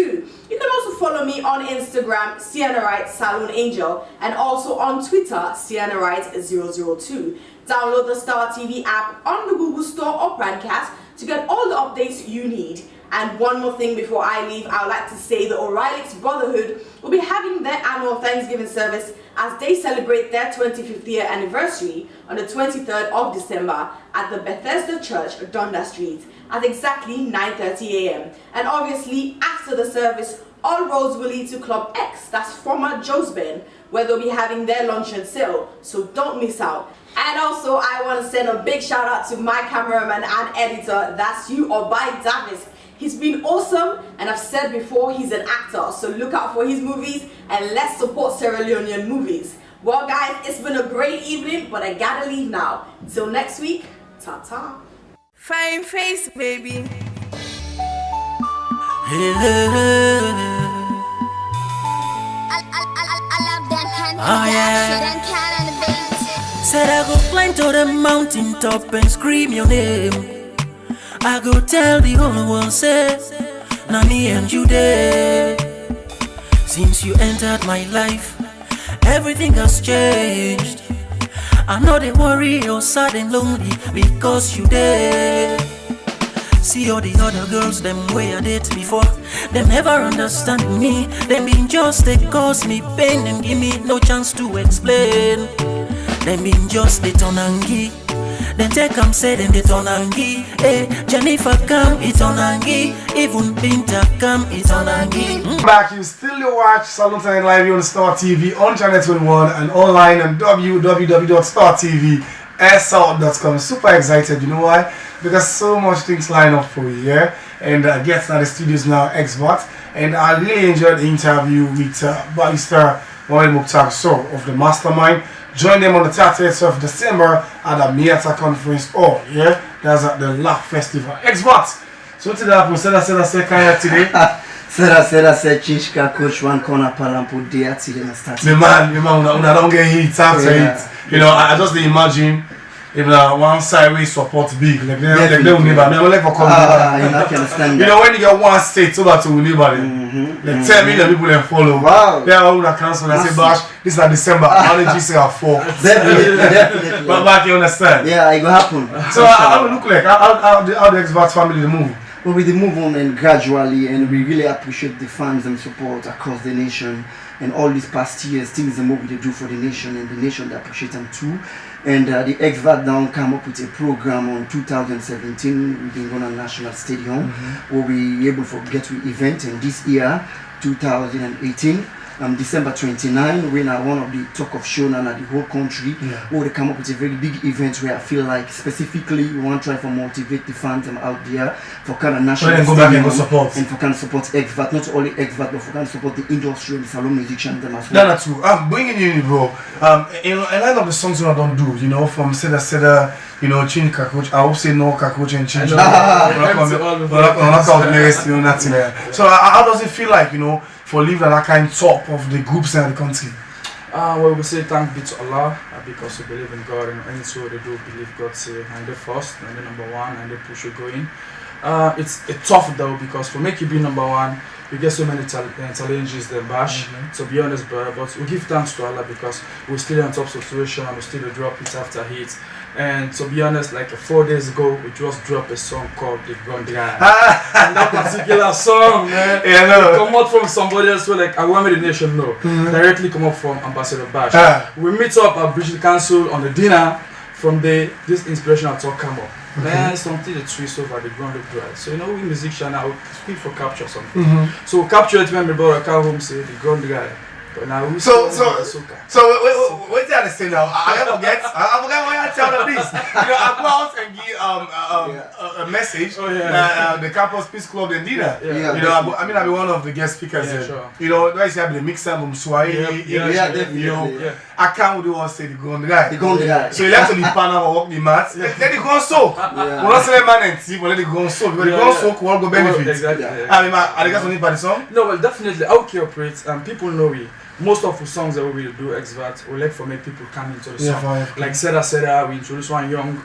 You can also follow me on Instagram, SiennaWright Salone Angel, and also on Twitter, SiennaWright002. Download the Star TV app on the Google Store or Brandcast to get all the updates you need. And one more thing before I leave, I would like to say the O'Reilly's Brotherhood will be having their annual Thanksgiving service as they celebrate their 25th year anniversary on the 23rd of December at the Bethesda Church, Dundas Street, at exactly 9:30 a.m. And obviously, after the service, all roads will lead to Club X, that's former Joe's Ben, where they'll be having their luncheon sale, so don't miss out. And also, I want to send a big shout out to my cameraman and editor, that's you, Obai Davis. He's been awesome, and I've said before, he's an actor, so look out for his movies and let's support Sierra Leonean movies. Well guys, it's been a great evening, but I gotta leave now. Till next week, ta-ta. Fine face, baby. Oh yeah. Said I go climb to the mountain top and scream your name. I go tell the whole world, say, now me and you there. Since you entered my life, everything has changed. I'm not a worry or sad and lonely because you there. See all the other girls, them way I did before, them never understand me. Them been just they cause me pain and give me no chance to explain. Them been just they turn angi. Then take come say them they turn angi. Hey, Jennifer come, it's on angi. Even Binta come, it's on angi. Back, you still watch Salone Talent live here on Star TV on Channel 21 and online on www.startvsl.com. Super excited, you know why? Because so much things line up for you, yeah? And guests at the studios now, expert. And I really enjoyed the interview with Barrister Mohamed Mukhtar Sow of the Mastermind. Join them on the 30th of December at the Miata Conference Hall, yeah? That's at the Laugh Festival. Expert! So today I said Kaya today. Said Chishka coach one corner palampo there till the start. The man, una don't get hit after it. You know, I just imagine if one side we support big, like they don't never. I mean, like for understand. You know, when you get one state over to anybody, like 10 million people that follow. Wow. They are all that cancel and say, Bash, this is December. Allergy say are 4. Definitely. But back you understand. Yeah, it will happen. So how it look like? How the Expert family move? Well, we move on and gradually, and we really appreciate the fans and support across the nation. And all these past years, things and what we do for the nation, and the nation they appreciate them too. And the XVAT down came up with a program on 2017. We've been going to National Stadium where we able to get to event. And this year, 2018. December 29, we're now one of the talk of show now the whole country. Where they come up with a very big event where I feel like specifically we want to try to motivate the fans out there for kind of national go back and go support. And for kind of support XVAT, not only XVAT, but for kind of support the industry and the salon musicians them as well. That's true. I'm bringing you in, bro. You know, a lot of the songs I don't do, you know, from Seda, you know, change cockroach. I hope say no cockroach and change. So how does it feel like, you know, for living at that kind of top of the groups in the country? Well, we say thank be to Allah because we believe in God, and so they do believe God say and the first and the number one and they push you going. It's tough though because for make you be number one, you get so many challenges then Bash. To be honest, brother, but we give thanks to Allah because we're still in top situation and we still drop hit after hit. And to be honest, like 4 days ago, we just dropped a song called The Gun Dry. And that particular song, man, come out from somebody else who like I want me the nation know. Directly come up from Ambassador Bash. We meet up at British Council on the dinner. From there, this inspirational talk come up. Man, something that twist over the ground dry. So you know, we musician now speak for capture something. So capture it when my brother come home say the ground dry. But now we so wait till I say now. I forget why I tell them this. You know, I go out and give a message. The Campus Peace Club and dinner. You know, I mean, I'll be one of the guest speakers. You know, I say the mix album Swahili. You know, I can't do what say the gun guy. So you have to be partner or walk the mats. Let the gun soak. We're not saying man and see, but let the gun soak. Because the gun soak will go benefit. Exactly. I mean, are the guys only by the song? No, well, definitely. I'll cooperate and people know it. most of the songs that we do exvert, we like for make people come into the Yeah, song. fine. Like Seda, we introduce one young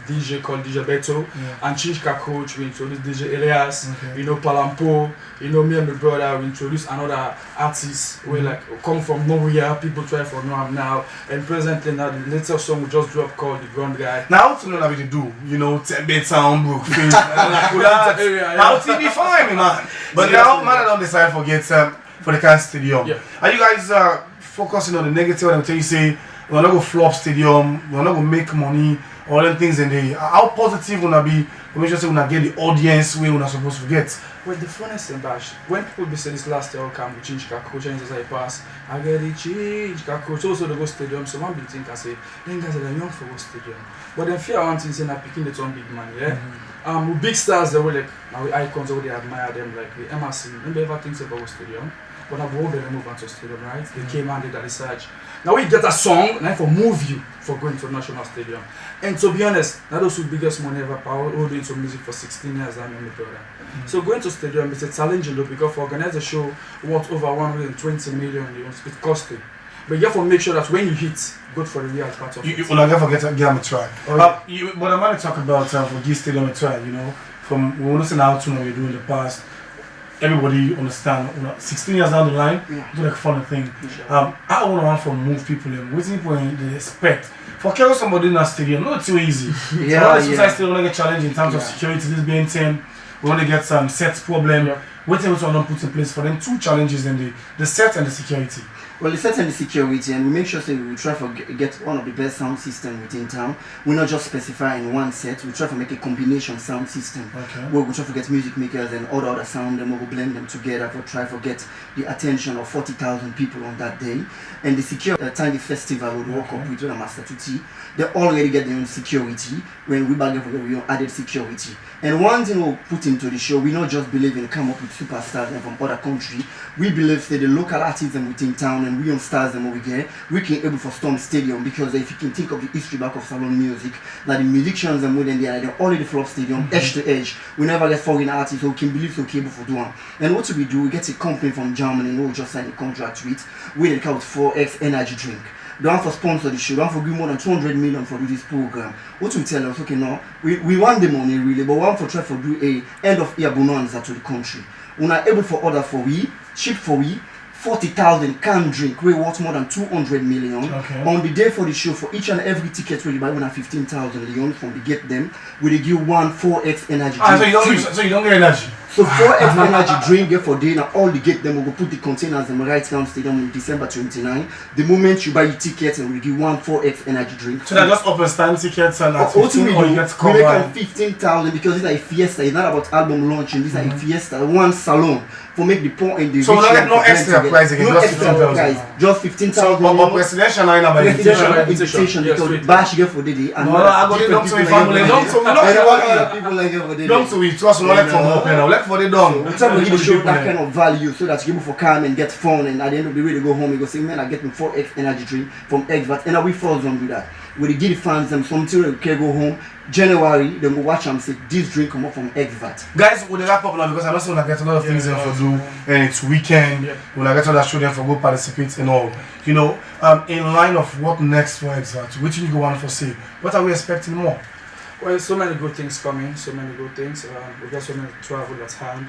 DJ called DJ Beto, and Chinchka Coach, we introduce DJ Elias, you know, Palampo, you know, me and my brother, we introduce another artist, we like come from nowhere, people try for know him now, and presently now the latest song we just dropped called The Ground Guy. Now to know that we do, you know, Tebe Town, Brookfield, how to be fine, man. But now, man, I don't decide for get for the kind stadium. Yeah. Are you guys focusing on the negative? And until you say we're not gonna flop stadium, we're not gonna make money, all them things in there. How positive wanna be? We make sure say we get the audience where we're not supposed to get. Well, the funnest thing, Bash, when people be saying this last year, come with change coach and as I pass, I get it change coach. Also, the go stadium. So one big thing I say, then guys are young for go stadium. But then fear one thing saying that picking the one big man, yeah. With big stars, they were like now with icons, they admire them like the MRC. Nobody ever thinks about go stadium. But I've already moved on to stadium, right? They came and did that research. Now we get a song, now for move you for going to national stadium. And to be honest, that was the biggest money ever power doing some music for 16 years. I'm in the brother. So going to stadium is a challenging though, because for organize a show worth over 120 million, it costs you. But you have to make sure that when you hit, good for the real part of it. You will never forget to give them a try. Oh, yeah. But I'm going to talk about for give stadium a try, you know, from we understand how to know we do in the past. Everybody understand, 16 years down the line, do like fun thing. I want to move people in. Waiting for they expect. For carry somebody in a stadium, not too easy. Sometimes still want to get challenged in terms of security, this being 10. We want to get some set problem. Waiting what we put in place for them. Two challenges in the set and the security. Well, the set and the security, and we make sure we try to get one of the best sound system within town. We not just specify in one set. We try to make a combination sound system. Where we try to get music makers and all the other sound, and we will blend them together for try to get the attention of 40,000 people on that day. And the security tiny festival will work up with Master Tutti. They already get their own security. When we bargain for we added security. And one thing we'll put into the show, we not just believe in come up with superstars from other country. We believe that the local artists within town and we on stars them over here, we can able for Storm Stadium, because if you can think of the history back of Salone music, like the musicians and more than they already flop stadium, edge to edge. We never get foreign artists who can believe so capable for doing. And what do? We get a company from Germany who just signed a contract with they count 4X energy drink. They want to sponsor the show, they want to give more than 200 million for this program. What we tell us, okay, no, we want the money really, but we want to try to do a end of year bonanza to the country. We are able for order for we, cheap for we, 40,000 can drink, we worth more than 200 million. On the day for the show, for each and every ticket we buy 15,000 Leon from the get them, we give one 4X energy drink. So you don't get energy? So 4X energy drink get for dinner, all the get them, we will put the containers in right down stadium on December 29. The moment you buy your tickets and we give one 4X energy drink. So that's just open stand tickets and at 15 or you get to we make 15,000 because it's like a fiesta, it's not about album launching, this is like a fiesta, one salon. For make the poor and the so we don't get no extra price again, no just 15,000. Just 15,000. But presidential line about invitation because the bash get for the day and I go to my family. Don't to it, trust me, let for open. Let for the done. We try to give the show that kind of value so that you able for come and get fun, and at the end of the day they go home and go say, man, I get me 4X energy drink from Exvat, and we force them do that. We give the fans them something they can go home. January, then go watch and say this drink come up from Exvat. Guys, we'll wrap up now because I also want to get a lot of things in for do, and it's weekend. We'll get all that show them for go participate and all. You know, in line of what next for Exvat, which you go on for say, what are we expecting more? Well, so many good things coming, so many good things. We got so many travel at hand,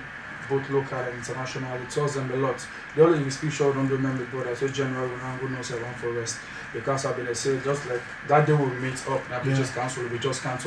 both local and international. It tells them a lot. They always we speak short, don't remember, but I said January when I'm going to say one for rest. Because I've been say just like that day we meet up, now we just cancel,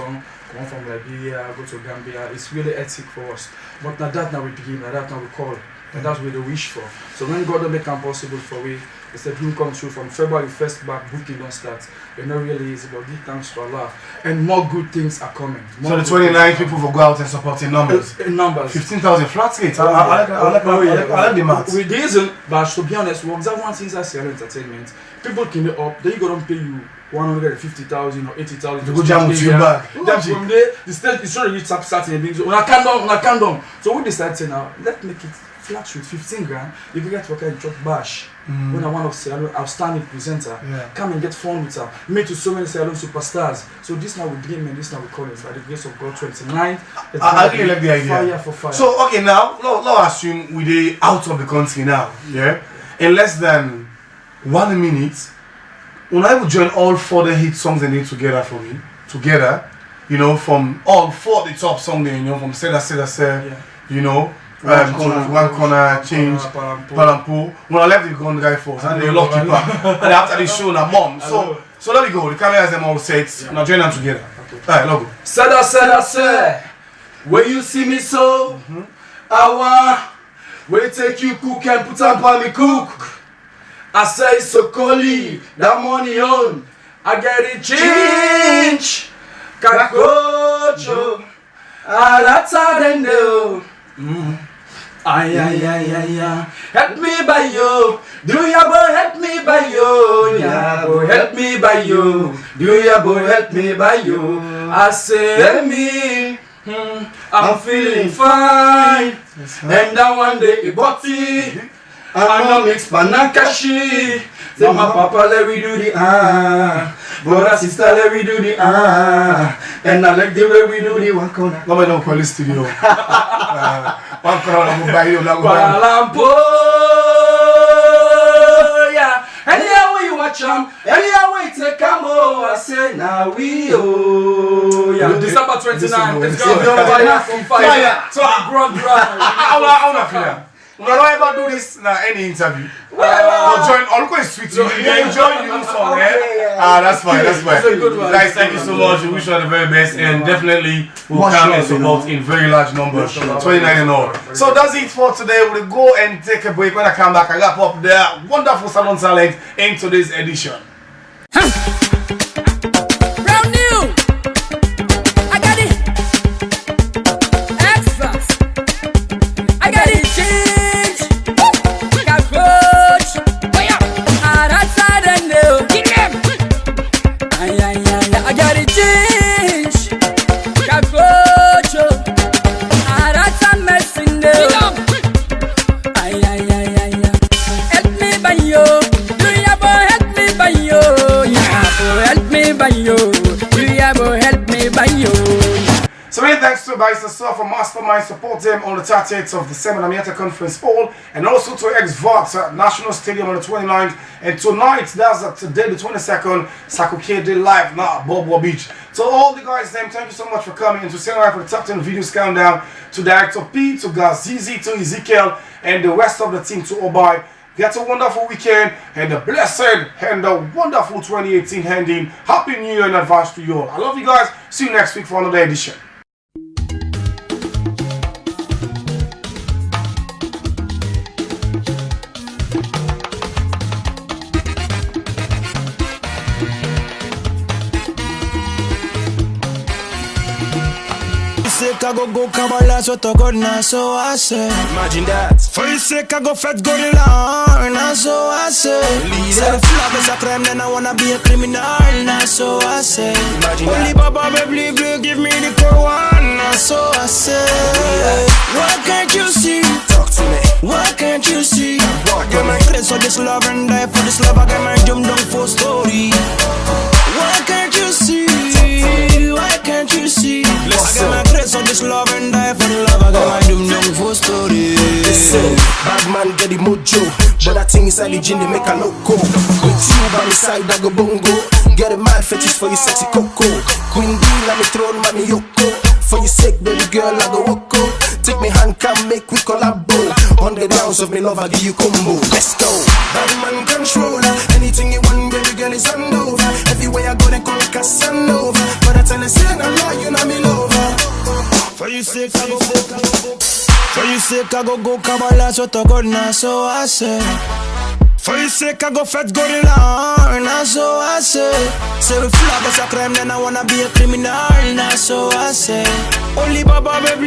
come from Liberia, go to Gambia. It's really ethic for us. But now we begin, now we call. And that's what they wish for. So when God don't make it possible for we, it's the dream come true from February 1st back, booking don't start. It's not really easy, but give thanks to Allah. And more good things are coming. So the 29 people will go out and support in numbers? In numbers. 15,000 flat rates. I like the maths. With this, but to be honest, we observe one thing as entertainment. People can be up, they go and pay you 150,000 or 80,000 to go jam with you back. From there, the state is already starting things. When I can't down. So we decided now, let's make it flat with 15 grand. You can get worker and drop bash. When I want to say outstanding presenter, come and get fun with her. Made to so many Salone superstars. So this now we dream and this now we call it by the grace of God 29th. I really like the idea. Fire for fire. So okay now, let's assume we are out of the country now. Yeah. in less than 1 minute, when I would join all 4 the hit songs they did together for me, you know, from all 4 the top songs they, you know, from Say, you know, one corner change, Palampo. When I left the gun guy first, and they lock keeper, and after the show, na mom. So let me go. The cameras them all set. Now join them together. Alright, logo. Say, when you see me so, I want. We take you cook and put up on me cook. I say so colleague, that money on. I get it change. Kakocho. That's how they know. Ay. Help me by you. Do ya boy help me by you? Yeah, boy help me by you. Do ya boy help me by you? I say me. I'm feeling fine. And that one day body. I'm not mix panakashi. Say my papa let me do the brother sister let me do the and I like the way we do the one corner. No me don't call the studio. One corner I'm buy you now. Palampo, yeah. Anyhow you watch them, anyhow we take them. I say now we yeah. December 29th. Let's go. Fire. So grand drive. I wanna feel that. We don't ever do this in any interview. Join all the sweet. They enjoy you song, that's fine. Guys, thank you so much. We wish you all the very best, and definitely we'll come and support in very large numbers. 29 and all. So that's it for today. We'll go and take a break. When I come back, I got up there wonderful Salone talent in today's edition. So many thanks to Barrister for Mastermind support them on the 30th of December Amiata Conference Hall, and also to X-Vox at National Stadium on the 29th, and tonight, that's today the 22nd, Sakuke Day Live now at Bobo Beach. So all the guys, thank you so much for coming, and to send right for the top 10 videos countdown, to Director P, to Gazizi, to Ezekiel, and the rest of the team, to Obai. Get a wonderful weekend and a blessed and a wonderful 2018 ending. Happy New Year in advance to you all. I love you guys. See you next week for another edition. I go Kabbalah, so to God, now so I say. Imagine that. For your sake, I go fat gorilla, now so I say. Say the flag is a crime, then I wanna be a criminal, now so I say. Imagine Only that. Baba, baby, give me the core one, now so I say. Why can't you see? Talk to me. Why can't you see? I get my grace for this love and die for this love. I get my jump down for story. Why can't you see? Why can't you see? Listen. I get my grace on this love and die for the love. I got my doom down for story. Listen, bad man get the mojo, but that thing inside the gym they make a loco. With you by the side I go bongo. Get a mad fetish for your sexy coco. Queen bee let me throw my yoko. For your sake baby girl I go woko. Take me hand come make we collabo. 100 rounds of me love I give you combo. Let's go. Bad man controller. Anything you want baby girl is hand over. Everywhere I go they call Casanova. But I tell you say no lie you know me lover. For you sake I go For you sake I go Kabbalah, so to God, now so I say. For you sake I go fat gorilla, now so I say. Say the flag is a crime, then I wanna be a criminal, now so I say. Only Baba baby